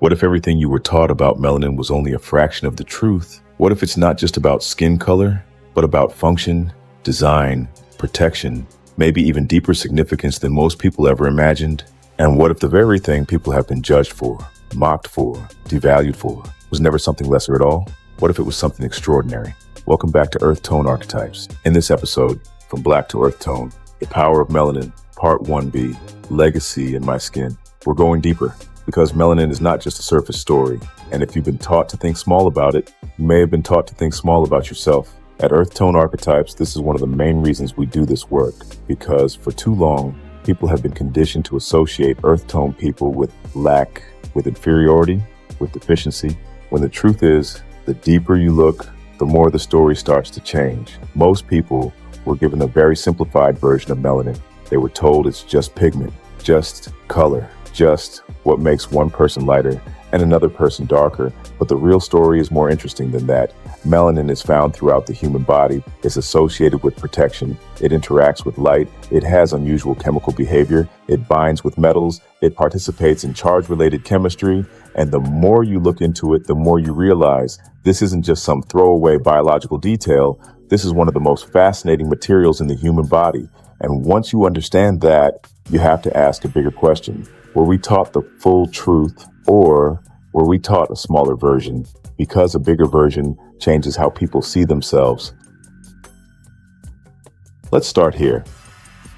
What if everything you were taught about melanin was only a fraction of the truth? What if it's not just about skin color, but about function, design, protection, maybe even deeper significance than most people ever imagined? And what if the very thing people have been judged for, mocked for, devalued for, was never something lesser at all? What if it was something extraordinary? Welcome back to EarthTone Archetypes. In this episode, From Black to EarthTone, The Power of Melanin, Part 1B, Legacy in My Skin. We're going deeper, because melanin is not just a surface story. And if you've been taught to think small about it, you may have been taught to think small about yourself. At EarthTone Archetypes, this is one of the main reasons we do this work, because for too long, people have been conditioned to associate earth-tone people with lack, with inferiority, with deficiency, when the truth is, the deeper you look, the more the story starts to change. Most people were given a very simplified version of melanin. They were told it's just pigment, just color, just what makes one person lighter and another person darker. But the real story is more interesting than that. Melanin is found throughout the human body. It's associated with protection. It interacts with light. It has unusual chemical behavior. It binds with metals. It participates in charge-related chemistry. And the more you look into it, the more you realize this isn't just some throwaway biological detail. This is one of the most fascinating materials in the human body. And once you understand that, you have to ask a bigger question. Were we taught the full truth, or were we taught a smaller version? Because a bigger version changes how people see themselves. Let's start here.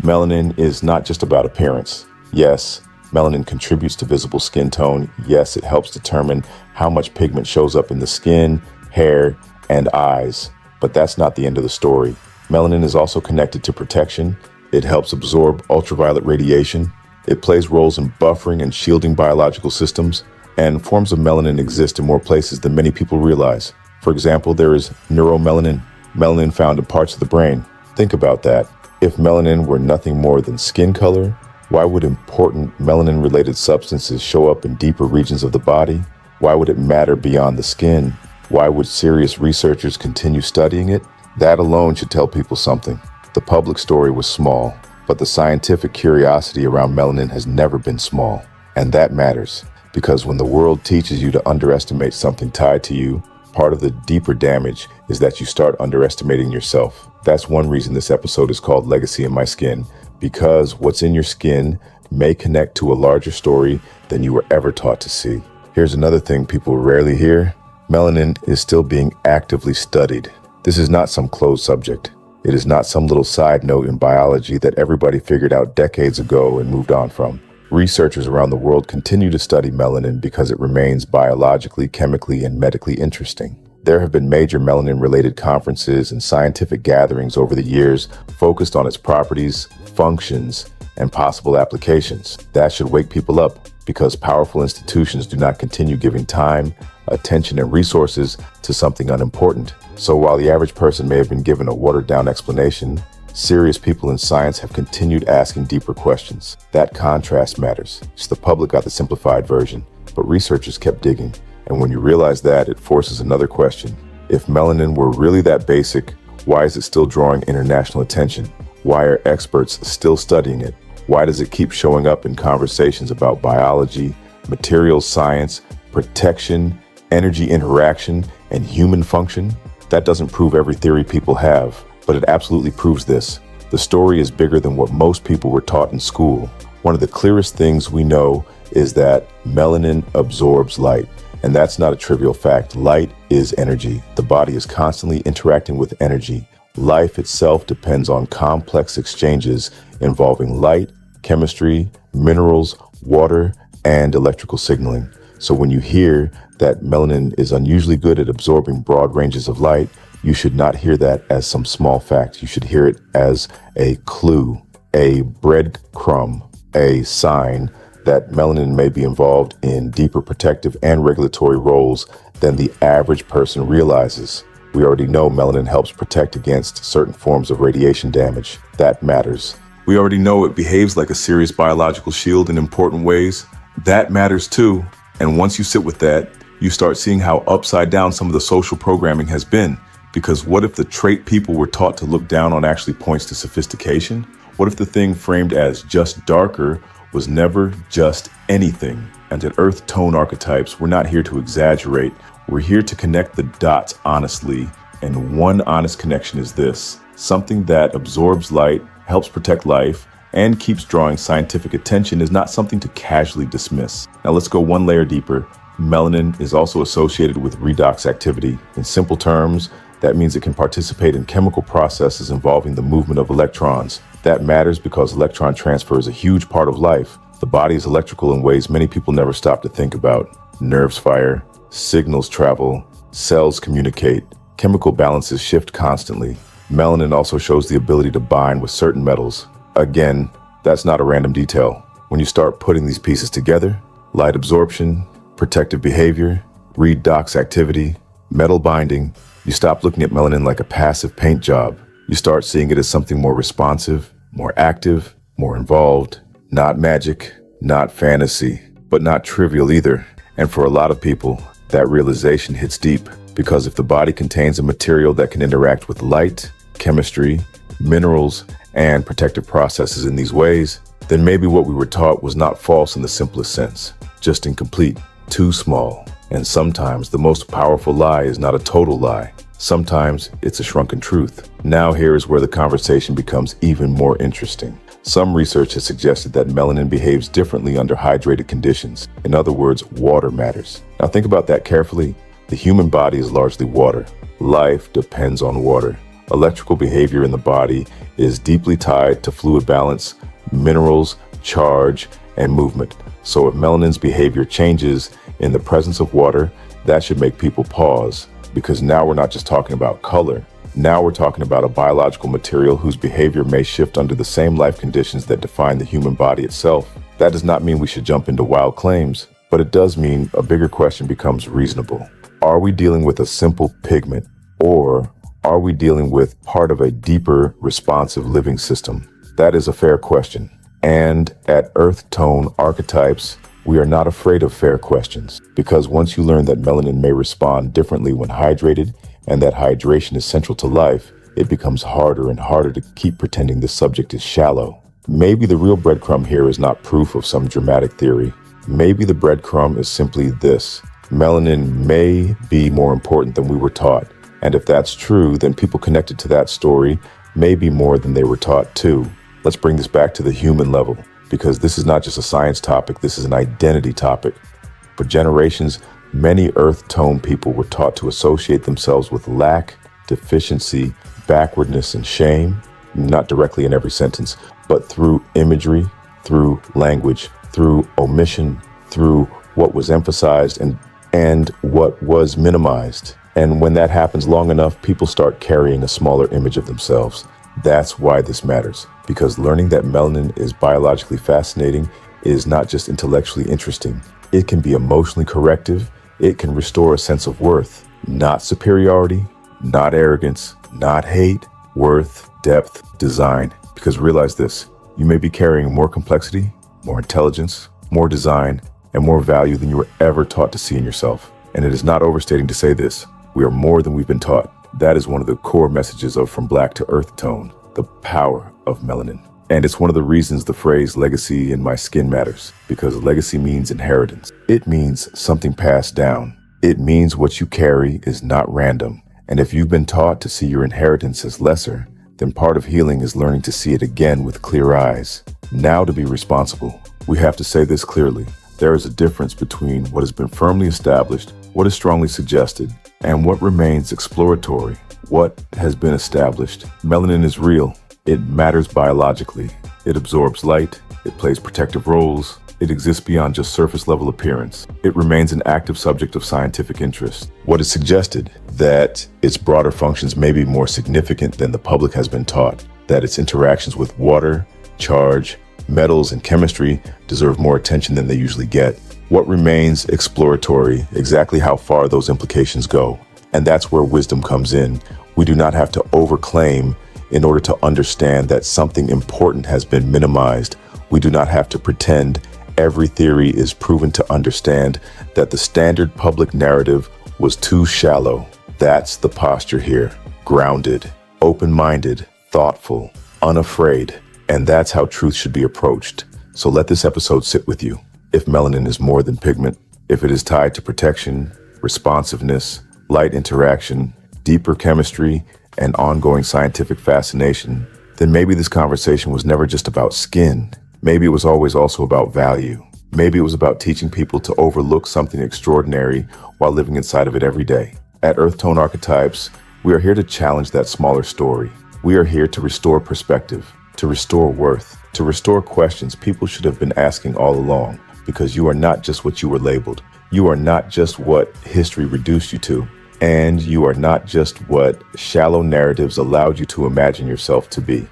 Melanin is not just about appearance. Yes, melanin contributes to visible skin tone. Yes, it helps determine how much pigment shows up in the skin, hair, and eyes. But that's not the end of the story. Melanin is also connected to protection. It helps absorb ultraviolet radiation. It plays roles in buffering and shielding biological systems, and forms of melanin exist in more places than many people realize. For example, there is neuromelanin, melanin found in parts of the brain. Think about that. If melanin were nothing more than skin color, why would important melanin-related substances show up in deeper regions of the body? Why would it matter beyond the skin? Why would serious researchers continue studying it? That alone should tell people something. The public story was small, but the scientific curiosity around melanin has never been small. And that matters, because when the world teaches you to underestimate something tied to you, part of the deeper damage is that you start underestimating yourself. That's one reason this episode is called Legacy in My Skin, because what's in your skin may connect to a larger story than you were ever taught to see. Here's another thing people rarely hear. Melanin is still being actively studied. This is not some closed subject. It is not some little side note in biology that everybody figured out decades ago and moved on from. Researchers around the world continue to study melanin because it remains biologically, chemically, and medically interesting. There have been major melanin-related conferences and scientific gatherings over the years focused on its properties, functions, and possible applications. That should wake people up, because powerful institutions do not continue giving time, attention, and resources to something unimportant. So while the average person may have been given a watered-down explanation, serious people in science have continued asking deeper questions. That contrast matters. Just the public got the simplified version, but researchers kept digging. And when you realize that, it forces another question. If melanin were really that basic, why is it still drawing international attention? Why are experts still studying it? Why does it keep showing up in conversations about biology, materials science, protection, energy interaction, and human function? That doesn't prove every theory people have, but it absolutely proves this. The story is bigger than what most people were taught in school. One of the clearest things we know is that melanin absorbs light. And that's not a trivial fact. Light is energy. The body is constantly interacting with energy. Life itself depends on complex exchanges involving light, chemistry, minerals, water, and electrical signaling. So when you hear that melanin is unusually good at absorbing broad ranges of light, you should not hear that as some small fact. You should hear it as a clue, a breadcrumb, a sign that melanin may be involved in deeper protective and regulatory roles than the average person realizes. We already know melanin helps protect against certain forms of radiation damage. That matters. We already know it behaves like a serious biological shield in important ways. That matters too. And once you sit with that, you start seeing how upside down some of the social programming has been. Because what if the trait people were taught to look down on actually points to sophistication? What if the thing framed as just darker was never just anything? And at EarthTone Archetypes, we're not here to exaggerate. We're here to connect the dots honestly. And one honest connection is this: something that absorbs light, helps protect life, and keeps drawing scientific attention is not something to casually dismiss. Now let's go one layer deeper. Melanin is also associated with redox activity. In simple terms, that means it can participate in chemical processes involving the movement of electrons. That matters because electron transfer is a huge part of life. The body is electrical in ways many people never stop to think about. Nerves fire, signals travel, cells communicate, chemical balances shift constantly. Melanin also shows the ability to bind with certain metals. Again, that's not a random detail. When you start putting these pieces together, light absorption, protective behavior, redox activity, metal binding, you stop looking at melanin like a passive paint job. You start seeing it as something more responsive, more active, more involved. Not magic, not fantasy, but not trivial either. And for a lot of people, that realization hits deep, because if the body contains a material that can interact with light, chemistry, minerals, and protective processes in these ways, then maybe what we were taught was not false in the simplest sense, just incomplete, too small. And sometimes the most powerful lie is not a total lie. Sometimes it's a shrunken truth. Now here is where the conversation becomes even more interesting. Some research has suggested that melanin behaves differently under hydrated conditions. In other words, water matters. Now think about that carefully. The human body is largely water. Life depends on water. Electrical behavior in the body is deeply tied to fluid balance, minerals, charge, and movement. So if melanin's behavior changes in the presence of water, that should make people pause, because now we're not just talking about color. Now we're talking about a biological material whose behavior may shift under the same life conditions that define the human body itself. That does not mean we should jump into wild claims, but it does mean a bigger question becomes reasonable. Are we dealing with a simple pigment, or are we dealing with part of a deeper, responsive living system? That is a fair question. And at EarthTone Archetypes, we are not afraid of fair questions, because once you learn that melanin may respond differently when hydrated, and that hydration is central to life, it becomes harder and harder to keep pretending this subject is shallow. Maybe the real breadcrumb here is not proof of some dramatic theory. Maybe the breadcrumb is simply this: melanin may be more important than we were taught. And if that's true, then people connected to that story may be more than they were taught too. Let's bring this back to the human level, because this is not just a science topic, this is an identity topic. For generations, many earth tone people were taught to associate themselves with lack, deficiency, backwardness, and shame, not directly in every sentence, but through imagery, through language, through omission, through what was emphasized and what was minimized. And when that happens long enough, people start carrying a smaller image of themselves. That's why this matters, because learning that melanin is biologically fascinating is not just intellectually interesting. It can be emotionally corrective. It can restore a sense of worth, not superiority, not arrogance, not hate, worth, depth, design. Because realize this: you may be carrying more complexity, more intelligence, more design, and more value than you were ever taught to see in yourself. And it is not overstating to say this: we are more than we've been taught. That is one of the core messages of From Black to Earth Tone, the power of melanin. And it's one of the reasons the phrase legacy in my skin matters, because legacy means inheritance. It means something passed down. It means what you carry is not random. And if you've been taught to see your inheritance as lesser, then part of healing is learning to see it again with clear eyes. Now, to be responsible, we have to say this clearly: there is a difference between what has been firmly established, what is strongly suggested, and what remains exploratory. What has been established. Melanin is real. It matters biologically. It absorbs light. It plays protective roles. It exists beyond just surface level appearance. It remains an active subject of scientific interest. What is suggested? That its broader functions may be more significant than the public has been taught. That its interactions with water, charge, metals, and chemistry deserve more attention than they usually get. What remains exploratory, exactly how far those implications go. And that's where wisdom comes in. We do not have to overclaim in order to understand that something important has been minimized. We do not have to pretend every theory is proven to understand that the standard public narrative was too shallow. That's the posture here. Grounded, open-minded, thoughtful, unafraid. And that's how truth should be approached. So let this episode sit with you. if melanin is more than pigment, if it is tied to protection, responsiveness, light interaction, deeper chemistry, and ongoing scientific fascination, then maybe this conversation was never just about skin. Maybe it was always also about value. Maybe it was about teaching people to overlook something extraordinary while living inside of it every day. At EarthTone Archetypes, we are here to challenge that smaller story. We are here to restore perspective, to restore worth, to restore questions people should have been asking all along, because you are not just what you were labeled. You are not just what history reduced you to, and you are not just what shallow narratives allowed you to imagine yourself to be.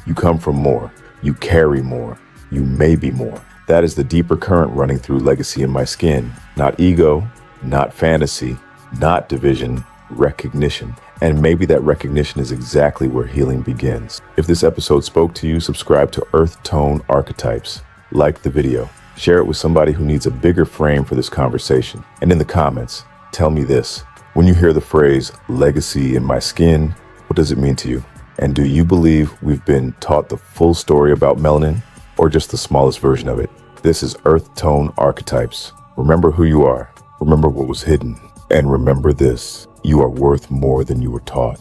You come from more. You carry more. You may be more. That is the deeper current running through Legacy in my skin. Not ego, not fantasy, not division, recognition. And maybe that recognition is exactly where healing begins. If this episode spoke to you, subscribe to EarthTone Archetypes. Like the video. Share it with somebody who needs a bigger frame for this conversation. And in the comments, tell me this. When you hear the phrase, legacy in my skin, what does it mean to you? And do you believe we've been taught the full story about melanin, or just the smallest version of it? This is EarthTone Archetypes. Remember who you are. Remember what was hidden. And remember this, you are worth more than you were taught.